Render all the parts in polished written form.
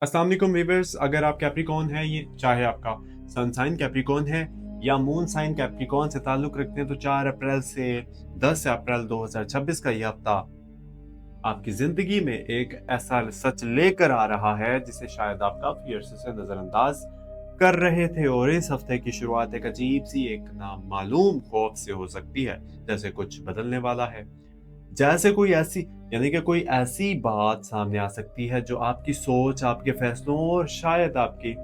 अस्सलाम वालेकुम व्यूअर्स, अगर आप कैप्रिकॉर्न है, ये चाहे आपका सन साइन कैप्रिकॉर्न है या मून साइन कैप्रिकॉर्न से ताल्लुक रखते हैं, तो 4 अप्रैल से 10 अप्रैल 2026 का ये हफ्ता आपकी जिंदगी में एक ऐसा सच लेकर आ रहा है जिसे शायद आप काफी अरसे से नजरअंदाज कर रहे थे। और इस हफ्ते की शुरुआत एक अजीब सी, एक नामालूम खौफ से हो सकती है, जैसे कुछ बदलने वाला है। जैसे कोई ऐसी, यानी कि कोई ऐसी बात सामने आ सकती है जो आपकी सोच, आपके फैसलों और शायद आपके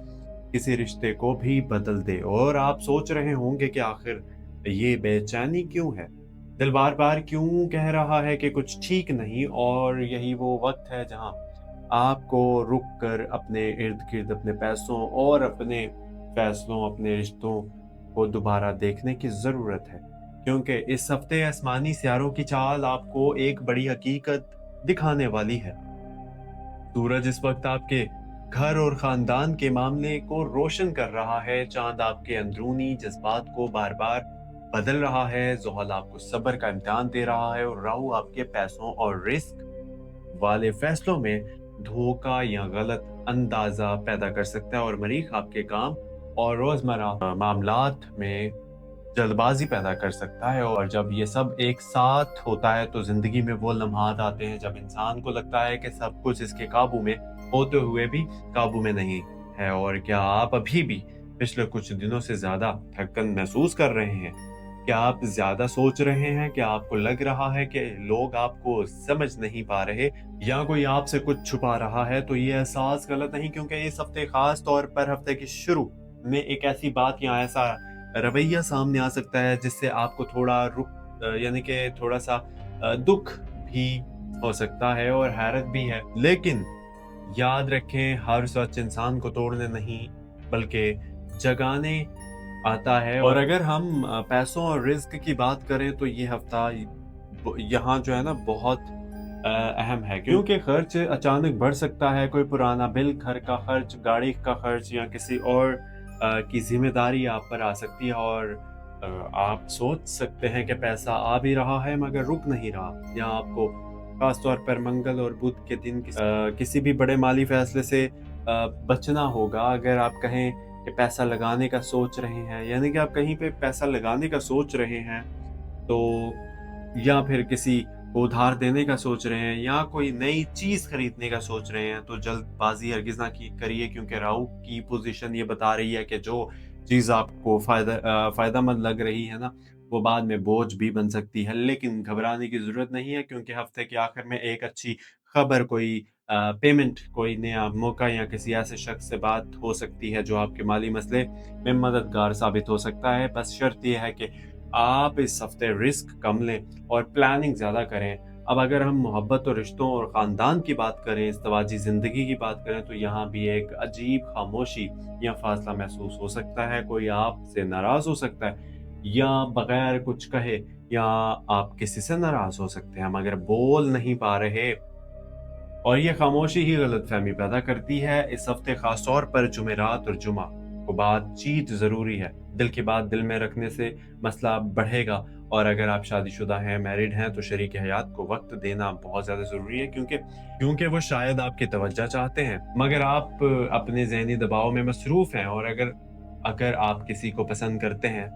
किसी रिश्ते को भी बदल दे। और आप सोच रहे होंगे कि आखिर ये बेचैनी क्यों है, दिल बार बार क्यों कह रहा है कि कुछ ठीक नहीं। और यही वो वक्त है जहां आपको रुक कर अपने इर्द गिर्द, अपने पैसों और अपने फैसलों, अपने रिश्तों को दोबारा देखने की जरूरत है। क्योंकि इस हफ्ते आसमानी सियारों की चाल आपको एक बड़ी हकीकत दिखाने वाली है। सूरज इस वक्त आपके घर और खानदान के मामले को रोशन कर रहा है, चांद आपके अंदरूनी जज्बात को बार बार बदल रहा है, ज़ुहल आपको सब्र का इम्तिहान दे रहा है, और राहु आपके पैसों और रिस्क वाले फैसलों में धोखा या गलत अंदाजा पैदा कर सकता है, और मरीख आपके काम और रोजमर्रा मामलात में जल्दबाजी पैदा कर सकता है। और जब ये सब एक साथ होता है तो जिंदगी में वो लम्हात आते हैं जब इंसान को लगता है कि सब कुछ इसके काबू में होते हुए भी काबू में नहीं है। और क्या आप अभी भी पिछले कुछ दिनों से ज्यादा थकन महसूस कर रहे हैं? क्या आप ज्यादा सोच रहे हैं? क्या आपको लग रहा है कि लोग आपको समझ नहीं पा रहे या कोई आपसे कुछ छुपा रहा है? तो ये एहसास गलत नहीं, क्योंकि इस हफ्ते खास तौर पर हफ्ते की शुरू में एक ऐसी बात या ऐसा रवैया सामने आ सकता है जिससे आपको थोड़ा यानी कि थोड़ा सा दुख भी हो सकता है और हैरत भी है। लेकिन याद रखें, हर सच इंसान को तोड़ने नहीं बल्कि जगाने आता है। और अगर हम पैसों और रिस्क की बात करें तो ये हफ्ता यहाँ जो है ना, बहुत अहम है, क्योंकि खर्च अचानक बढ़ सकता है। कोई पुराना बिल, घर का खर्च, गाड़ी का खर्च या किसी और की जिम्मेदारी आप पर आ सकती है। और आप सोच सकते हैं कि पैसा आ भी रहा है मगर रुक नहीं रहा, या आपको खास तौर पर मंगल और बुध के दिन किसी भी बड़े माली फैसले से बचना होगा। अगर आप कहें कि पैसा लगाने का सोच रहे हैं, यानी कि आप कहीं पे पैसा लगाने का सोच रहे हैं, तो या फिर किसी को उधार देने का सोच रहे हैं या कोई नई चीज खरीदने का सोच रहे हैं, तो जल्दबाजी हरगिज ना करिए, क्योंकि राहु की पोजीशन ये बता रही है कि जो चीज आपको फायदेमंद लग रही है ना, वो बाद में बोझ भी बन सकती है। लेकिन घबराने की जरूरत नहीं है, क्योंकि हफ्ते के आखिर में एक अच्छी खबर, कोई पेमेंट, कोई नया मौका या किसी ऐसे शख्स से बात हो सकती है जो आपके माली मसले में मददगार साबित हो सकता है। बस शर्त यह है कि आप इस हफ्ते रिस्क कम लें और प्लानिंग ज़्यादा करें। अब अगर हम मोहब्बत और रिश्तों और ख़ानदान की बात करें, इज़्दिवाजी ज़िंदगी की बात करें, तो यहाँ भी एक अजीब खामोशी या फासला महसूस हो सकता है। कोई आपसे नाराज़ हो सकता है या बगैर कुछ कहे, या आप किसी से नाराज़ हो सकते हैं मगर बोल नहीं पा रहे, और ये खामोशी ही गलतफहमी पैदा करती है। इस हफ्ते खास तौर पर जुमेरात और जुमा को बातचीत ज़रूरी है। दिल की बात दिल में रखने से मसला बढ़ेगा। और अगर आप शादीशुदा हैं, मैरिड हैं, तो शरीक हयात को वक्त देना बहुत ज़्यादा ज़रूरी है, क्योंकि क्योंकि वो शायद आपकी तवज्जो चाहते हैं मगर आप अपने ज़हनी दबाव में मसरूफ़ हैं। और अगर अगर आप किसी को पसंद करते हैं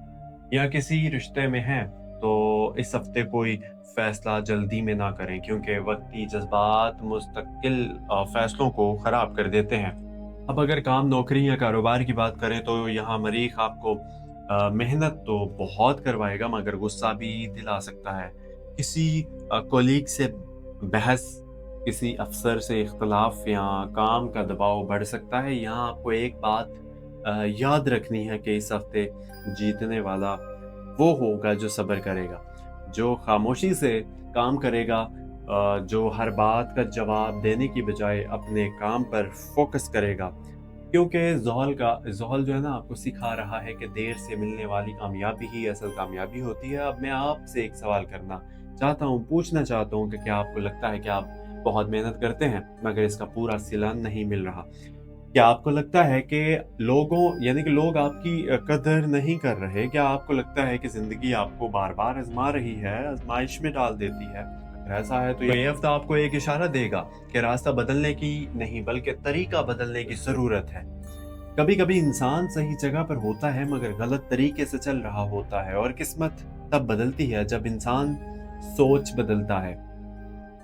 या किसी रिश्ते में हैं, तो इस हफ्ते कोई फैसला जल्दी में ना करें, क्योंकि वक्ती जज्बात मुस्तकिल फैसलों को ख़राब कर देते हैं। अब अगर काम, नौकरी या कारोबार की बात करें, तो यहाँ मरीख आपको मेहनत तो बहुत करवाएगा मगर गुस्सा भी दिला सकता है। किसी कोलीग से बहस, किसी अफसर से इख्तलाफ या काम का दबाव बढ़ सकता है। यहाँ आपको एक बात याद रखनी है कि इस हफ्ते जीतने वाला वो होगा जो सब्र करेगा, जो खामोशी से काम करेगा, जो हर बात का जवाब देने की बजाय अपने काम पर फोकस करेगा। क्योंकि ज़ोहल जो है ना, आपको सिखा रहा है कि देर से मिलने वाली कामयाबी ही असल कामयाबी होती है। अब मैं आपसे एक सवाल करना चाहता हूँ, पूछना चाहता हूँ कि क्या आपको लगता है कि आप बहुत मेहनत करते हैं मगर इसका पूरा सिला नहीं मिल रहा? क्या आपको लगता है कि लोग आपकी कदर नहीं कर रहे? क्या आपको लगता है कि ज़िंदगी आपको बार-बार आज़मा रही है, आज़माइश में डाल देती है? ऐसा है तो ये हफ्ता आपको एक इशारा देगा कि रास्ता बदलने की नहीं बल्कि तरीका बदलने की ज़रूरत है। कभी कभी इंसान सही जगह पर होता है मगर गलत तरीके से चल रहा होता है, और किस्मत तब बदलती है जब इंसान सोच बदलता है।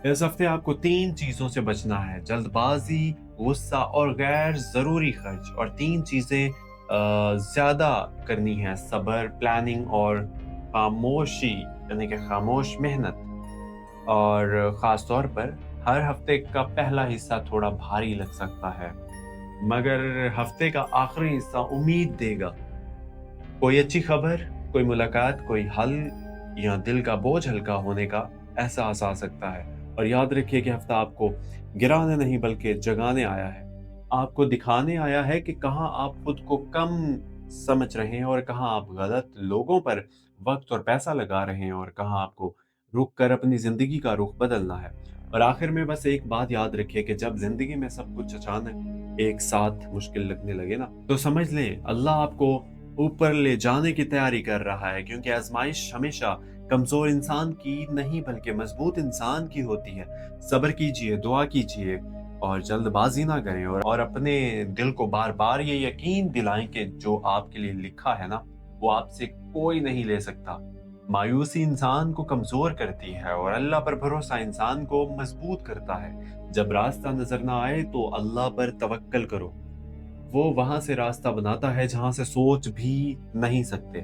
इस हफ्ते आपको 3 चीजों से बचना है: जल्दबाजी, गुस्सा और गैर जरूरी खर्च। और 3 चीजें ज्यादा करनी है: सब्र, प्लानिंग और खामोशी, यानी कि खामोश मेहनत। और खास तौर पर हर हफ्ते का पहला हिस्सा थोड़ा भारी लग सकता है, मगर हफ्ते का आखिरी हिस्सा उम्मीद देगा। कोई अच्छी खबर, कोई मुलाकात, कोई हल, या दिल का बोझ हल्का होने का एहसास आ सकता है। और याद रखिए कि हफ्ता आपको गिराने नहीं बल्कि जगाने आया है। आपको दिखाने आया है कि कहाँ आप खुद को कम समझ रहे हैं और कहाँ आप गलत लोगों पर वक्त और पैसा लगा रहे हैं, और कहाँ आपको रुक कर अपनी जिंदगी का रुख बदलना है। और आखिर में बस एक बात याद रखिए कि जब जिंदगी में सब कुछ अचानक एक साथ मुश्किल लगने लगे ना, तो समझ लें अल्लाह आपको ऊपर ले जाने की तैयारी कर रहा है, क्योंकि आजमाइश हमेशा कमजोर इंसान की नहीं बल्कि मजबूत इंसान की होती है। सब्र कीजिए, दुआ कीजिए और जल्दबाजी ना करें, और अपने दिल को बार बार ये यकीन दिलाएं कि जो आपके लिए लिखा है ना, वो आपसे कोई नहीं ले सकता। मायूसी इंसान को कमजोर करती है और अल्लाह पर भरोसा इंसान को मजबूत करता है। जब रास्ता नजर ना आए तो अल्लाह पर तवक्कल करो, वो वहां से रास्ता बनाता है जहां से सोच भी नहीं सकते।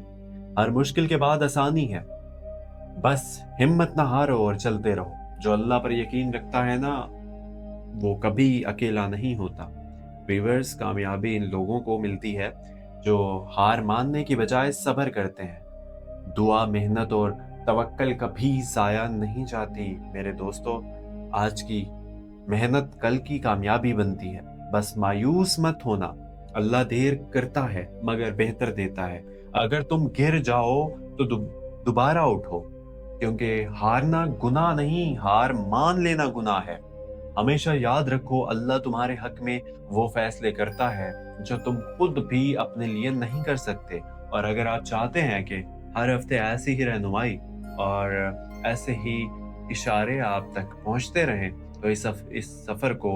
हर मुश्किल के बाद आसानी है, बस हिम्मत ना हारो और चलते रहो। जो अल्लाह पर यकीन रखता है ना, वो कभी अकेला नहीं होता। व्यूअर्स, कामयाबी इन लोगों को मिलती है जो हार मानने की बजाय सब्र करते हैं। दुआ, मेहनत और तवक्कल कभी जाया नहीं जाती मेरे दोस्तों। आज की मेहनत कल की कामयाबी बनती है। बस मायूस मत होना, अल्लाह देर करता है मगर बेहतर देता है। अगर तुम गिर जाओ तो दोबारा उठो, क्योंकि हारना गुनाह नहीं, हार मान लेना गुनाह है। हमेशा याद रखो, अल्लाह तुम्हारे हक में वो फैसले करता है जो तुम खुद भी अपने लिए नहीं कर सकते। और अगर आप चाहते हैं कि हर हफ्ते ऐसी ही रहनुमाई और ऐसे ही इशारे आप तक पहुंचते रहें, तो इस सफर को,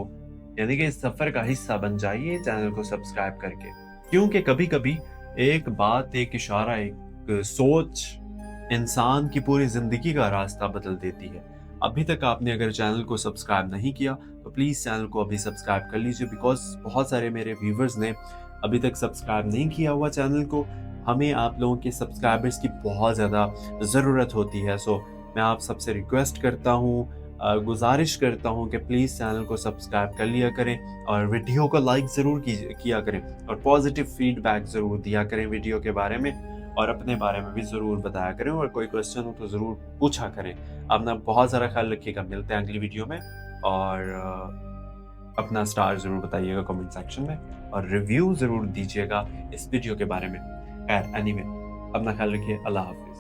यानी कि इस सफर का हिस्सा बन जाइए चैनल को सब्सक्राइब करके। क्योंकि कभी कभी एक बात, एक इशारा, एक सोच इंसान की पूरी जिंदगी का रास्ता बदल देती है। अभी तक आपने अगर चैनल को सब्सक्राइब नहीं किया तो प्लीज चैनल को अभी सब्सक्राइब कर लीजिए, बिकॉज बहुत सारे मेरे व्यूवर्स ने अभी तक सब्सक्राइब नहीं किया हुआ चैनल को। हमें आप लोगों के सब्सक्राइबर्स की बहुत ज़्यादा ज़रूरत होती है। सो मैं आप सबसे रिक्वेस्ट करता हूँ, गुजारिश करता हूँ कि प्लीज़ चैनल को सब्सक्राइब कर लिया करें और वीडियो को लाइक ज़रूर किया करें, और पॉजिटिव फीडबैक ज़रूर दिया करें वीडियो के बारे में, और अपने बारे में भी ज़रूर बताया करें, और कोई क्वेश्चन हो तो ज़रूर पूछा करें। अपना बहुत सारा ख्याल रखिएगा, मिलते हैं अगली वीडियो में। और अपना स्टार ज़रूर बताइएगा कमेंट सेक्शन में, और रिव्यू ज़रूर दीजिएगा इस वीडियो के बारे में। खैर, एनीवे, अपना ख्याल रखिए। अल्लाह हाफ़िज़।